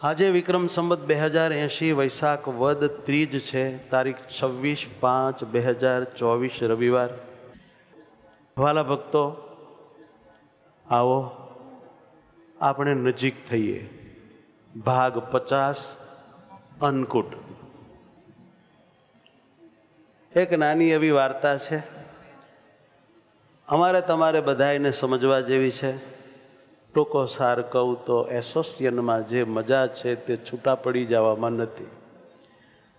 આજે વિક્રમ સંવત 2080 વૈશાખ વદ ત્રીજ છે. તારીખ 26/5/2024 રવિવાર. વાલા ભક્તો, આવો આપણે નજીક થઈએ. ભાગ 50 અન્નકૂટ. એક નાની એવી વાર્તા છે, અમારે તમારે બધાને સમજવા જેવી છે. ટૂંકો સાર કહું તો એસોસિએશનમાં જે મજા છે તે છૂટા પડી જવામાં નથી.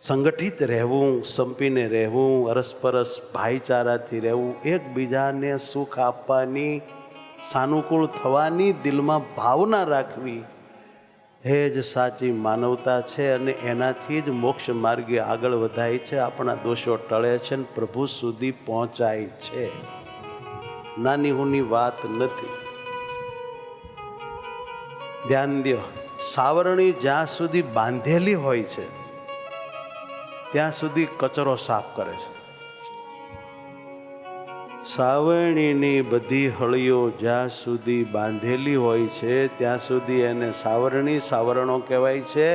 સંગઠિત રહેવું, સંપીને રહેવું, અરસપરસ ભાઈચારાથી રહેવું, એકબીજાને સુખ આપવાની, સાનુકૂળ થવાની દિલમાં ભાવના રાખવી, એ જ સાચી માનવતા છે. અને એનાથી જ મોક્ષ માર્ગે આગળ વધાય છે, આપણા દોષો ટળે છે અને પ્રભુ સુધી પહોંચાય છે. નાની હુની વાત નથી. ધ્યાન દો, સાવરણી જ્યાં સુધી બાંધેલી હોય છે ત્યાં સુધી કચરો સાફ કરે છે. સાવરણીની બધી હળીઓ જ્યાં સુધી બાંધેલી હોય છે ત્યાં સુધી એને સાવરણી, સાવરણો કહેવાય છે.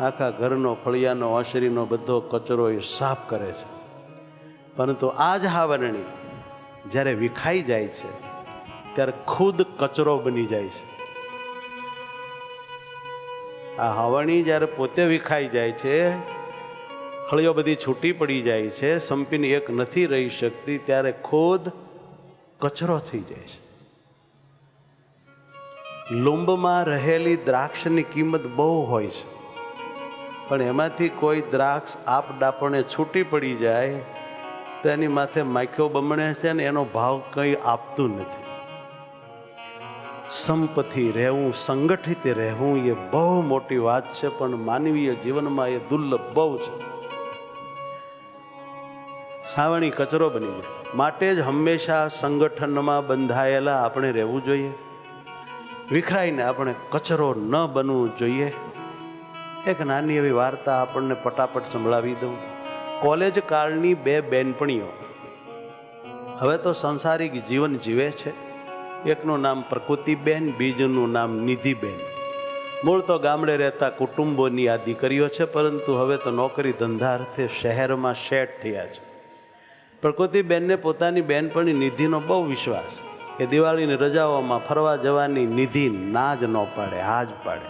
આખા ઘરનો, ફળિયાનો, ઓસરીનો બધો કચરો એ સાફ કરે છે. પરંતુ આ જ સાવરણી જ્યારે વિખાઈ જાય છે ત્યારે ખુદ કચરો બની જાય છે. આ હાવણી જ્યારે પોતે વિખાઈ જાય છે, હળીઓ બધી છૂટી પડી જાય છે, સંપીને એક નથી રહી શકતી, ત્યારે ખુદ કચરો થઈ જાય છે. લુંબમાં રહેલી દ્રાક્ષની કિંમત બહુ હોય છે, પણ એમાંથી કોઈ દ્રાક્ષ આપ ડાપણે છૂટી પડી જાય તો એની માથે માખ્યો બમણે છે ને એનો ભાવ કંઈ આપતું નથી. સંપથી રહેવું, સંગઠિત રહેવું એ બહુ મોટી વાત છે, પણ માનવીય જીવનમાં એ દુર્લભ બહુ છે. સાવરણી કચરો બની જાય. માટે જ હંમેશા સંગઠનમાં બંધાયેલા આપણે રહેવું જોઈએ. વિખરાઈને આપણે કચરો ન બનવું જોઈએ. એક નાની એવી વાર્તા આપણને પટાપટ સંભળાવી દઉં. કોલેજ કાળની બે બેનપણીઓ હવે તો સંસારિક જીવન જીવે છે. એકનું નામ પ્રકૃતિબેન, બીજુંનું નામ નિધિબેન. મૂળ તો ગામડે રહેતા કુટુંબોની આ દીકરીઓ છે, પરંતુ હવે તો નોકરી ધંધા અર્થે શહેરમાં સેટ થયા છે. પ્રકૃતિબેનને પોતાની બેનપણી નિધિનો બહુ વિશ્વાસ કે દિવાળીની રજાઓમાં ફરવા જવાની નિધિ ના જ ન પાડે, હા જ પાડે.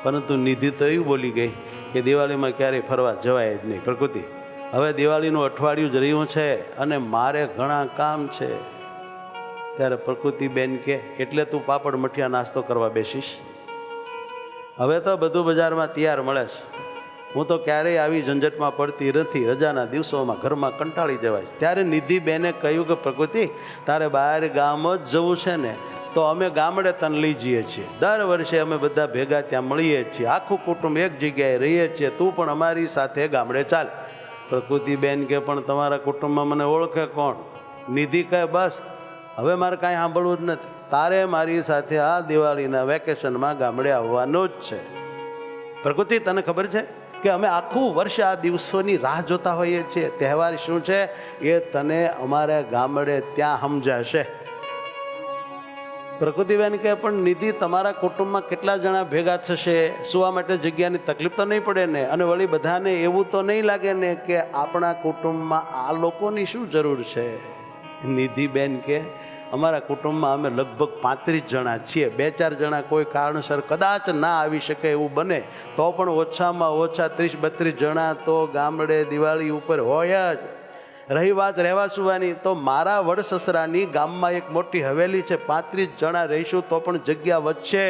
પરંતુ નિધિ તો એવું બોલી ગઈ કે દિવાળીમાં ક્યારેય ફરવા જવાય જ નહીં. પ્રકૃતિ, હવે દિવાળીનું અઠવાડિયું જ રહ્યું છે અને મારે ઘણા કામ છે. ત્યારે પ્રકૃતિબેન કે, એટલે તું પાપડ મઠિયા નાસ્તો કરવા બેસીશ? હવે તો બધું બજારમાં તૈયાર મળે છે, હું તો ક્યારેય આવી ઝંઝટમાં પડતી નથી. રજાના દિવસોમાં ઘરમાં કંટાળી જવાય. ત્યારે નિધિબેને કહ્યું કે પ્રકૃતિ, તારે બહાર ગામ જ જવું છે ને તો અમે ગામડે તને લઈ જઈએ છીએ. દર વર્ષે અમે બધા ભેગા ત્યાં મળીએ છીએ, આખું કુટુંબ એક જગ્યાએ રહીએ છીએ, તું પણ અમારી સાથે ગામડે ચાલ. પ્રકૃતિબેન કે, પણ તમારા કુટુંબમાં મને ઓળખે કોણ? નિધિ કહે, બસ હવે મારે કાંઈ સાંભળવું જ નથી, તારે મારી સાથે આ દિવાળીના વેકેશનમાં ગામડે આવવાનું જ છે. પ્રકૃતિ, તને ખબર છે કે અમે આખું વર્ષ આ દિવસોની રાહ જોતા હોઈએ છીએ. તહેવાર શું છે એ તને અમારે ગામડે ત્યાં સમજાશે. પ્રકૃતિબેન કે, પણ નિધિ, તમારા કુટુંબમાં કેટલા જણા ભેગા થશે? સુવા માટે જગ્યાની તકલીફ તો નહીં પડે ને? અને વળી બધાને એવું તો નહીં લાગે ને કે આપણા કુટુંબમાં આ લોકોની શું જરૂર છે? નિધિબેન કે, અમારા કુટુંબમાં અમે લગભગ 35 જણા છીએ. 2-4 જણા કોઈ કારણસર કદાચ ના આવી શકે એવું બને તો પણ ઓછામાં ઓછા 30-32 જણા તો ગામડે દિવાળી ઉપર હોય જ. રહી વાત રહેવા સુવાની, તો મારા વડ સસરાની ગામમાં એક મોટી હવેલી છે, 35 જણા રહીશું તો પણ જગ્યા વધશે.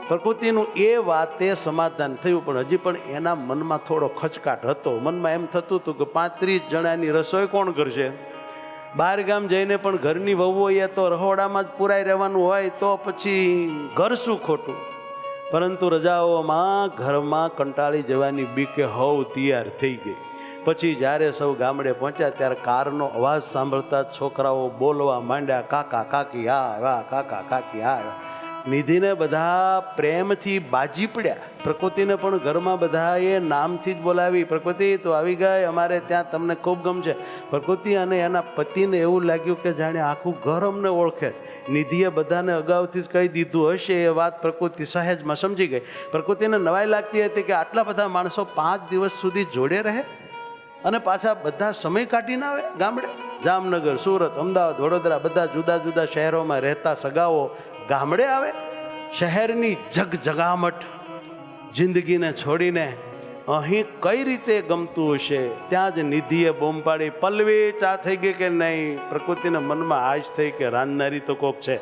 પ્રકૃતિનું એ વાતે સમાધાન થયું, પણ હજી પણ એના મનમાં થોડો ખચકાટ હતો. મનમાં એમ થતું હતું કે 35 જણાની રસોઈ કોણ કરશે? બહાર ગામ જઈને પણ ઘરની વહુઓએ તો રહોડામાં જ પુરાઈ રહેવાનું હોય, તો પછી ઘર શું ખોટું? પરંતુ રજાઓમાં ઘરમાં કંટાળી જવાની બીકે હવ તૈયાર થઈ ગઈ. પછી જ્યારે સૌ ગામડે પહોંચ્યા ત્યારે કારનો અવાજ સાંભળતા છોકરાઓ બોલવા માંડ્યા, કાકા કાકી હા, કાકા કાકી હા. નિધિને બધા પ્રેમથી બાજી પડ્યા. પ્રકૃતિને પણ ઘરમાં બધાએ નામથી જ બોલાવી, પ્રકૃતિ તો આવી ગઈ, અમારે ત્યાં તમને ખૂબ ગમશે. પ્રકૃતિ અને એના પતિને એવું લાગ્યું કે જાણે આખું ઘર અમને ઓળખે. નિધિએ બધાને અગાઉથી જ કહી દીધું હશે એ વાત પ્રકૃતિ સહેજમાં સમજી ગઈ. પ્રકૃતિને નવાઈ લાગતી હતી કે આટલા બધા માણસો 5 દિવસ સુધી જોડે રહે અને પાછા બધા સમય કાઢીને આવે ગામડે. જામનગર, સુરત, અમદાવાદ, વડોદરા બધા જુદા જુદા શહેરોમાં રહેતા સગાઓ ગામડે આવે. શહેરની જગજગામટ જિંદગીને છોડીને અહીં કઈ રીતે ગમતું હશે. ત્યાં જ નિધિએ બૂમ પાડી, પલ્લવી ચા થઈ ગઈ કે નહીં? પ્રકૃતિના મનમાં આજ થઈ કે રાંધનારી તો કોક છે.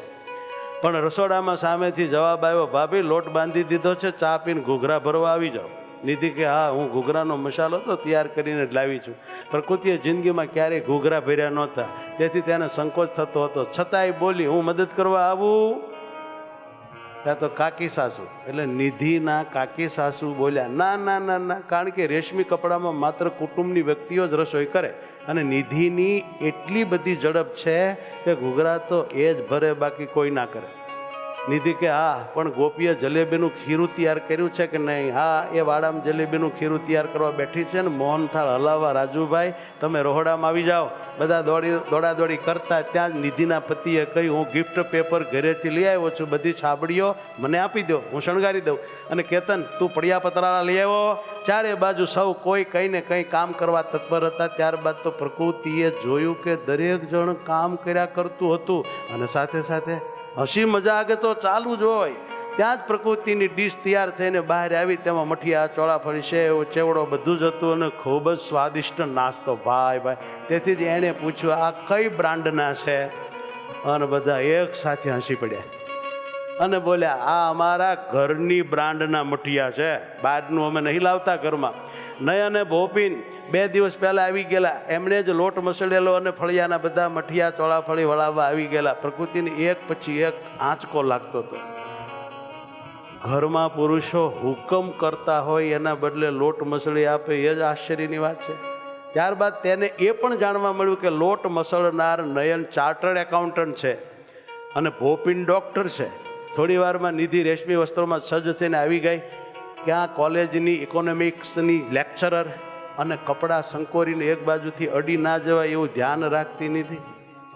પણ રસોડામાં સામેથી જવાબ આવ્યો, ભાભી લોટ બાંધી દીધો છે, ચા પીને ઘૂઘરા ભરવા આવી જાઓ. નિધિ કે હા, હું ઘૂઘરાનો મસાલો તો તૈયાર કરીને જ લાવી છું. પ્રકૃતિએ જિંદગીમાં ક્યારેય ઘૂઘરા ભર્યા નહોતા, તેથી તેને સંકોચ થતો હતો. છતાંય બોલી, હું મદદ કરવા આવું? ત્યાં તો કાકી સાસુ એટલે નિધિના કાકી સાસુ બોલ્યા, ના ના ના ના, કારણ કે રેશમી કપડામાં માત્ર કુટુંબની વ્યક્તિઓ જ રસોઈ કરે અને નિધિની એટલી બધી ઝડપ છે કે ઘૂઘરા તો એ જ ભરે, બાકી કોઈ ના કરે. નિધિ કે હા, પણ ગોપીએ જલેબીનું ખીરું તૈયાર કર્યું છે કે નહીં? હા, એ વાડામાં જલેબીનું ખીરું તૈયાર કરવા બેઠી છે ને મોહનથાળ હલાવવા. રાજુભાઈ તમે રોહડામાં આવી જાઓ. બધા દોડાદોડી કરતા ત્યાં જ નિધિના પતિએ કહ્યું, હું ગિફ્ટ પેપર ઘરેથી લઈ આવ્યો છું, બધી છાબડીઓ મને આપી દો, હું શણગારી દઉં. અને કેતન તું પડિયા પતરાળા લઈ આવ્યો. ચારે બાજુ સૌ કોઈ કંઈ ને કંઈ કામ કરવા તત્પર હતા. ત્યારબાદ તો પ્રકૃતિએ જોયું કે દરેક જણ કામ કર્યા કરતું હતું અને સાથે સાથે હસી મજાક તો ચાલુ જ હોય. ત્યાં જ પ્રકૃતિની ડીશ તૈયાર થઈને બહાર આવી. તેમાં મઠિયા, ચોળાફળી, સેવ, ચેવડો બધું જ હતું અને ખૂબ જ સ્વાદિષ્ટ નાસ્તો. ભાઈ તેથી જ એણે પૂછ્યું, આ કઈ બ્રાન્ડના છે? અને બધા એક સાથે હસી પડ્યા અને બોલ્યા, આ અમારા ઘરની બ્રાન્ડના મઠિયા છે, બહારનું અમે નહીં લાવતા ઘરમાં. નયન અને ભોપીન 2 દિવસ પહેલાં આવી ગયેલા, એમણે જ લોટ મસળેલો અને ફળિયાના બધા મઠિયા ચોળાફળી વળાવવા આવી ગયેલા. પ્રકૃતિને એક પછી એક આંચકો લાગતો હતો. ઘરમાં પુરુષો હુકમ કરતા હોય એના બદલે લોટ મસળી આપે, એ જ આશ્ચર્યની વાત છે. ત્યારબાદ તેને એ પણ જાણવા મળ્યું કે લોટ મસળનાર નયન ચાર્ટર્ડ એકાઉન્ટન્ટ છે અને ભોપીન ડૉક્ટર છે. થોડી વારમાં નિધિ રેશમી વસ્ત્રોમાં સજ્જ થઈને આવી ગઈ. ક્યાં કોલેજની ઇકોનોમિક્સની લેક્ચરર અને કપડાં સંકોરીને એક બાજુથી અડી ના જવાય એવું ધ્યાન રાખતી નિધિ.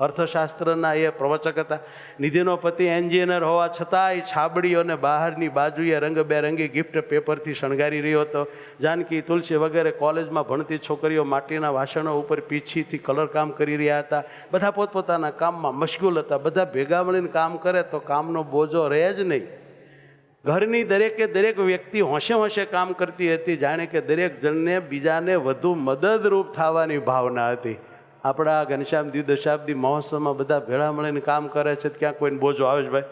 અર્થશાસ્ત્રના એ પ્રવચક હતા. નિધિનો પતિ એન્જિનિયર હોવા છતાંય છાબડીઓને બહારની બાજુએ રંગબેરંગી ગિફ્ટ પેપરથી શણગારી રહ્યો હતો. જાનકી, તુલસી વગેરે કોલેજમાં ભણતી છોકરીઓ માટીના વાસણો ઉપર પીંછીથી કલર કામ કરી રહ્યા હતા. બધા પોતપોતાના કામમાં મશગુલ હતા. બધા ભેગા મળીને કામ કરે તો કામનો બોજો રહે જ નહીં. ઘરની દરેક વ્યક્તિ હોંશે હોંશે કામ કરતી હતી, જાણે કે દરેક જણને બીજાને વધુ મદદરૂપ થવાની ભાવના હતી. આપણા ઘનશ્યામ દ્વિદશાબ્દી મહોત્સવમાં બધા ભેળા મળીને કામ કરે છે, ક્યાં કોઈને બોજો આવે છે ભાઈ?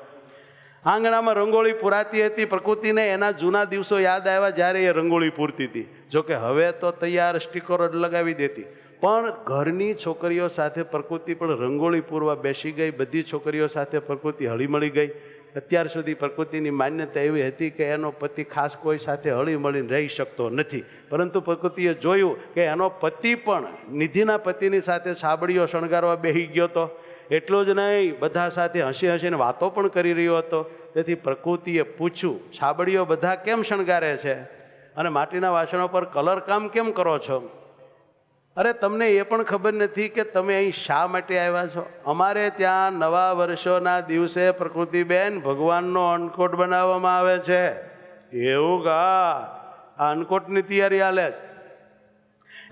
આંગણામાં રંગોળી પૂરાતી હતી. પ્રકૃતિને એના જૂના દિવસો યાદ આવ્યા જ્યારે એ રંગોળી પૂરતી હતી. જોકે હવે તો તૈયાર સ્ટીકરો જ લગાવી દેતી, પણ ઘરની છોકરીઓ સાથે પ્રકૃતિ પણ રંગોળી પૂરવા બેસી ગઈ. બધી છોકરીઓ સાથે પ્રકૃતિ હળીમળી ગઈ. અત્યાર સુધી પ્રકૃતિની માન્યતા એવી હતી કે એનો પતિ ખાસ કોઈ સાથે હળી મળીને રહી શકતો નથી, પરંતુ પ્રકૃતિએ જોયું કે એનો પતિ પણ નિધિના પતિની સાથે છાબડીઓ શણગારવા બેસી ગયો હતો. એટલું જ નહીં, બધા સાથે હસી હસીને વાતો પણ કરી રહ્યો હતો. તેથી પ્રકૃતિએ પૂછ્યું, છાબડીઓ બધા કેમ શણગારે છે અને માટીના વાસણો પર કલર કામ કેમ કરો છો? અરે તમને એ પણ ખબર નથી કે તમે અહીં શા માટે આવ્યા છો? અમારે ત્યાં નવા વર્ષોના દિવસે પ્રકૃતિબેન ભગવાનનો અન્નકોટ બનાવવામાં આવે છે. એવું કા? આ અન્નકોટની તૈયારી હાલે છે.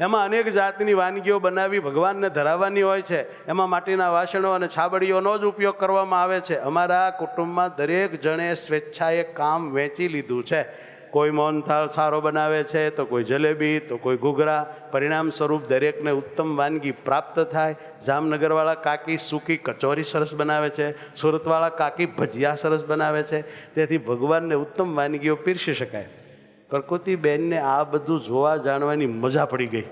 એમાં અનેક જાતની વાનગીઓ બનાવી ભગવાનને ધરાવવાની હોય છે. એમાં માટીના વાસણો અને છાબડીઓનો જ ઉપયોગ કરવામાં આવે છે. અમારા કુટુંબમાં દરેક જણે સ્વેચ્છાએ કામ વહેંચી લીધું છે. કોઈ મોહનથાળ સારો બનાવે છે, તો કોઈ જલેબી, તો કોઈ ઘૂઘરા. પરિણામ સ્વરૂપ દરેકને ઉત્તમ વાનગી પ્રાપ્ત થાય. જામનગરવાળા કાકી સૂકી કચોરી સરસ બનાવે છે, સુરતવાળા કાકી ભજીયા સરસ બનાવે છે. તેથી ભગવાનને ઉત્તમ વાનગીઓ પીરસી શકાય. પ્રકૃતિબેનને આ બધું જોવા જાણવાની મજા પડી ગઈ.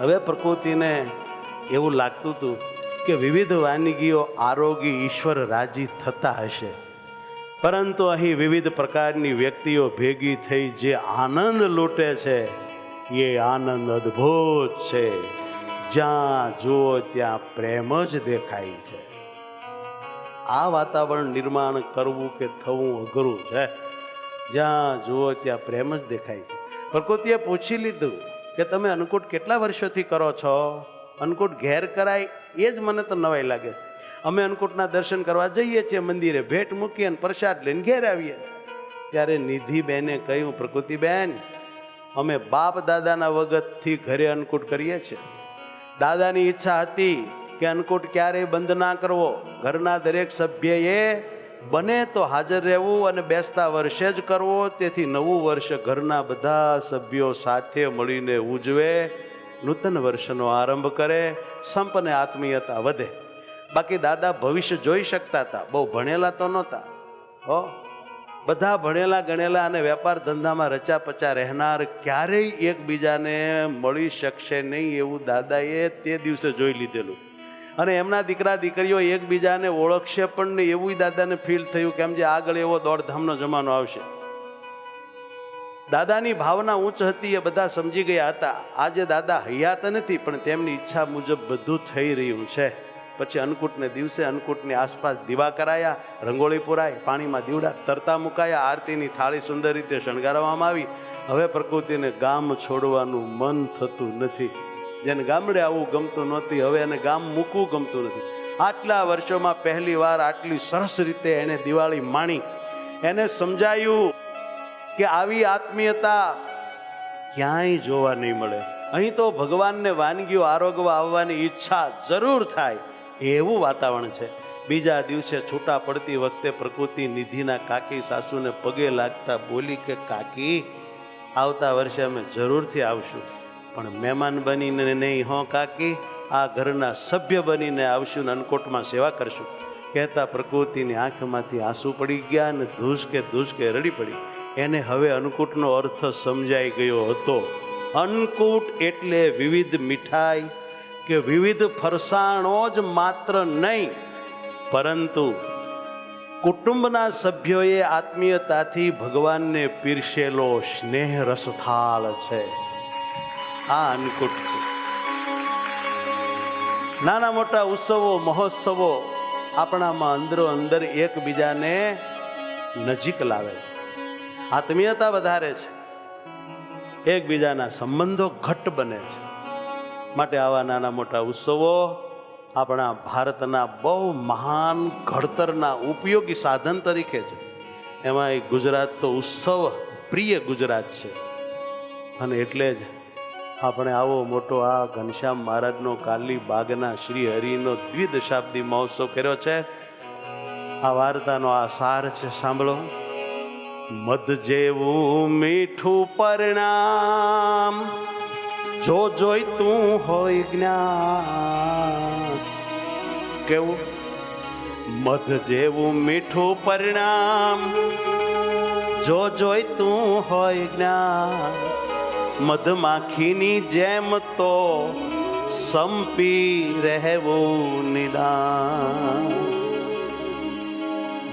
હવે પ્રકૃતિને એવું લાગતું હતું કે વિવિધ વાનગીઓ આરોગી ઈશ્વર રાજી થતા હશે, પરંતુ અહીં વિવિધ પ્રકારની વ્યક્તિઓ ભેગી થઈ જે આનંદ લૂંટે છે એ આનંદ અદ્ભુત છે. જ્યાં જુઓ ત્યાં પ્રેમ જ દેખાય છે. આ વાતાવરણ નિર્માણ કરવું કે થવું અઘરું છે. જ્યાં જુઓ ત્યાં પ્રેમ જ દેખાય છે. પ્રકૃતિએ પૂછી લીધું કે તમે અન્નકૂટ કેટલા વર્ષોથી કરો છો? અન્નકૂટ ઘેર કરાય એ જ મને તો નવાઈ લાગે છે. અમે અન્નકૂટના દર્શન કરવા જઈએ છીએ મંદિરે, ભેટ મૂકીએ અને પ્રસાદ લઈને ઘેર આવીએ. ત્યારે નિધિબેને કહ્યું, પ્રકૃતિબેન, અમે બાપ દાદાના વખતથી ઘરે અન્નકૂટ કરીએ છીએ. દાદાની ઈચ્છા હતી કે અન્નકૂટ ક્યારેય બંધ ના કરવો. ઘરના દરેક સભ્યએ બને તો હાજર રહેવું અને બેસતા વર્ષે જ કરવો. તેથી નવું વર્ષ ઘરના બધા સભ્યો સાથે મળીને ઉજવે, નૂતન વર્ષનો આરંભ કરે, સંપને આત્મીયતા વધે. બાકી દાદા ભવિષ્ય જોઈ શકતા હતા, બહુ ભણેલા તો નહોતા. બધા ભણેલા ગણેલા અને વેપાર ધંધામાં રચા પચા રહેનાર ક્યારેય એકબીજાને મળી શકશે નહીં એવું દાદાએ તે દિવસે જોઈ લીધેલું. અને એમના દીકરા દીકરીઓ એકબીજાને ઓળખશે પણ નહીં એવું દાદાને ફીલ થયું, કેમ જે આગળ એવો દોડધામનો જમાનો આવશે. દાદાની ભાવના ઉચ્ચ હતી એ બધા સમજી ગયા હતા. આજે દાદા હયાત નથી પણ તેમની ઈચ્છા મુજબ બધું થઈ રહ્યું છે. પછી અન્નકૂટને દિવસે અન્નકૂટની આસપાસ દીવા કરાયા, રંગોળી પુરાય, પાણીમાં દીવડા તરતા મુકાયા, આરતીની થાળી સુંદર રીતે શણગારવામાં આવી. હવે પ્રકૃતિને ગામ છોડવાનું મન થતું નથી. જેને ગામડે આવવું ગમતું નહોતી, હવે એને ગામ મૂકવું ગમતું નથી. આટલા વર્ષોમાં પહેલી વાર આટલી સરસ રીતે એને દિવાળી માણી. એને સમજાયું કે આવી આત્મીયતા ક્યાંય જોવા નહીં મળે. અહીં તો ભગવાનને વાનગીઓ આરોગવા આવવાની ઈચ્છા જરૂર થાય એવું વાતાવરણ છે. બીજા દિવસે છૂટા પડતી વખતે પ્રકૃતિ નિધિના કાકી સાસુને પગે લાગતા બોલી કે કાકી, આવતા વર્ષે અમે જરૂરથી આવશું, પણ મહેમાન બનીને નહીં હો કાકી, આ ઘરના સભ્ય બનીને આવશું ને અન્નકૂટમાં સેવા કરશું. કહેતા પ્રકૃતિની આંખમાંથી આંસુ પડી ગયા અને ધૂસકે રડી પડી. એને હવે અન્નકૂટનો અર્થ સમજાઈ ગયો હતો. અન્નકૂટ એટલે વિવિધ મીઠાઈ કે વિવિધ ફરસાણો જ માત્ર નહીં, પરંતુ કુટુંબના સભ્યોએ આત્મીયતાથી ભગવાનને પીરસેલો સ્નેહ રસથાળ છે. આ અન્નકૂટ છે. નાના મોટા ઉત્સવો મહોત્સવો આપણામાં અંદરો અંદર એકબીજાને નજીક લાવે છે, આત્મીયતા વધારે છે, એકબીજાના સંબંધો ઘટ્ટ બને છે. માટે આવા નાના મોટા ઉત્સવો આપણા ભારતના બહુ મહાન ઘડતરના ઉપયોગી સાધન તરીકે છે. એમાં ગુજરાત તો ઉત્સવ પ્રિય ગુજરાત છે. અને એટલે જ આપણે આવો મોટો આ ઘનશ્યામ મહારાજનો કાલી બાગના શ્રી હરિનો દ્વિદશાબ્દી મહોત્સવ કર્યો છે. આ વાર્તાનો આ સાર છે, સાંભળો. મધ જેવું મીઠું પરિણામ જો જોઈતું હોય જ્ઞાન. કેવું? મધ જેવું મીઠું પરિણામ જો જોઈતું હોય જ્ઞાન. મધમાખીની જેમ તો સંપી રહેવું નિદાન.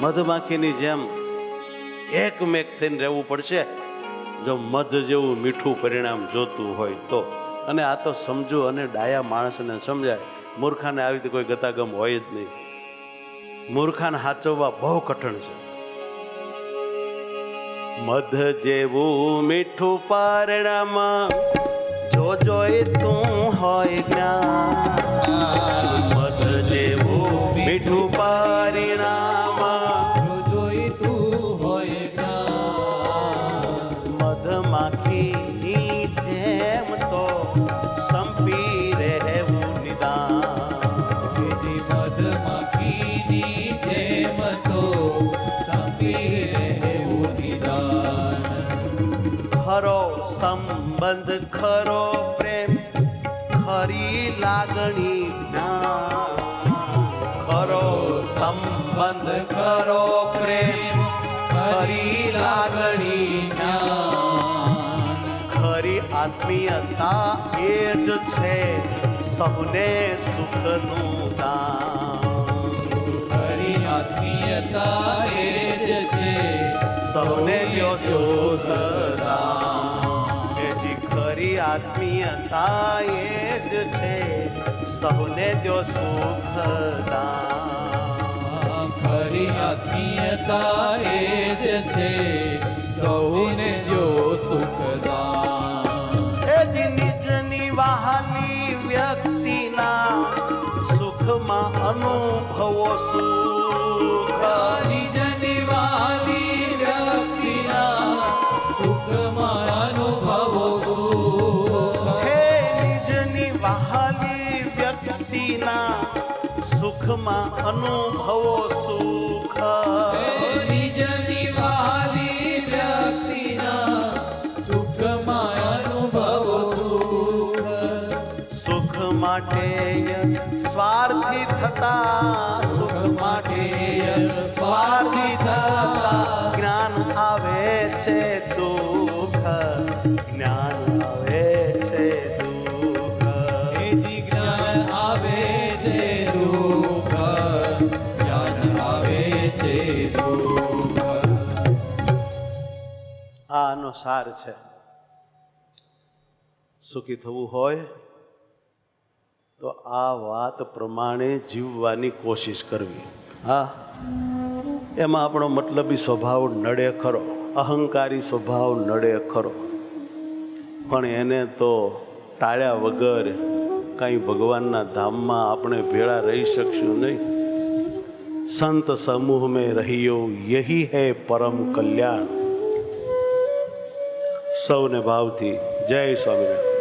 મધમાખીની જેમ એકમેક થઈને રહેવું પડશે જો મધ જેવું મીઠું પરિણામ જોતું હોય તો. અને આ તો સમજો અને ડાયા માણસને સમજાય. મૂર્ખાને આવી રીતે કોઈ ગતાગમ હોય જ નહીં. મૂર્ખાને સાચવવા બહુ કઠણ છે. મધ જેવું મીઠું પરિણામ જો જોઈતું હોય જ્ઞાન. મધ જેવું મીઠું પરિણામ જો જોઈતું હોય જ્ઞાન. મધમાખીની જેમ તો સંપી રહેવું નિદાન. મધમાખીની જેમ તો સંપી રહેવું નિદાન. ખરો સંબંધ, ખરો પ્રેમ, ખરી લાગણી જ્ઞાન. ખરો સંબંધ, ખરો પ્રેમ, ખરી લાગણી જ્ઞાન. ખરી આત્મીયતા એ જ છે સૌને સુખનું દાન. ખરી આત્મીયતા એ જ છે સૌને દ્યો સુખદાન. એથી ખરી આત્મીયતા એ જ છે સૌને દ્યો સુખદાન. ખરી આત્મીયતા એ જ છે સૌને જો સુખદાન. એ જ નિજની વહાલી વ્યક્તિના સુખમાં અનુભવો સુખ. નિજની વાલી વ્યક્તિના સુખમાં અનુભવો સુખ. હે નિજની વહાલી વ્યક્તિના સુખમાં અનુભવો સુખ. નિજની વાલી વ્યક્તિના સુખમાં અનુભવો સુખ. સુખ માટે સ્વાર્થી થતા સુખ માટે સ્વાર્થી થતા જ્ઞાન આવે છે દુઃખ. જ્ઞાન આવે છે દુઃખ. એથી જ્ઞાન આવે છે દુઃખ. જ્ઞાન આવે છે દુઃખ. આનો સાર છે. સુખી થવું હોય તો આ વાત પ્રમાણે જીવવાની કોશિશ કરવી. હા, એમાં આપણો મતલબી સ્વભાવ નડે ખરો, અહંકારી સ્વભાવ નડે ખરો, પણ એને તો ટાળ્યા વગર કાંઈ ભગવાનના ધામમાં આપણે ભેળા રહી શકશું નહીં. સંત સમૂહ મેં રહીયો યહી હૈ પરમ કલ્યાણ. સૌને ભાવથી જય સ્વામિનારાયણ.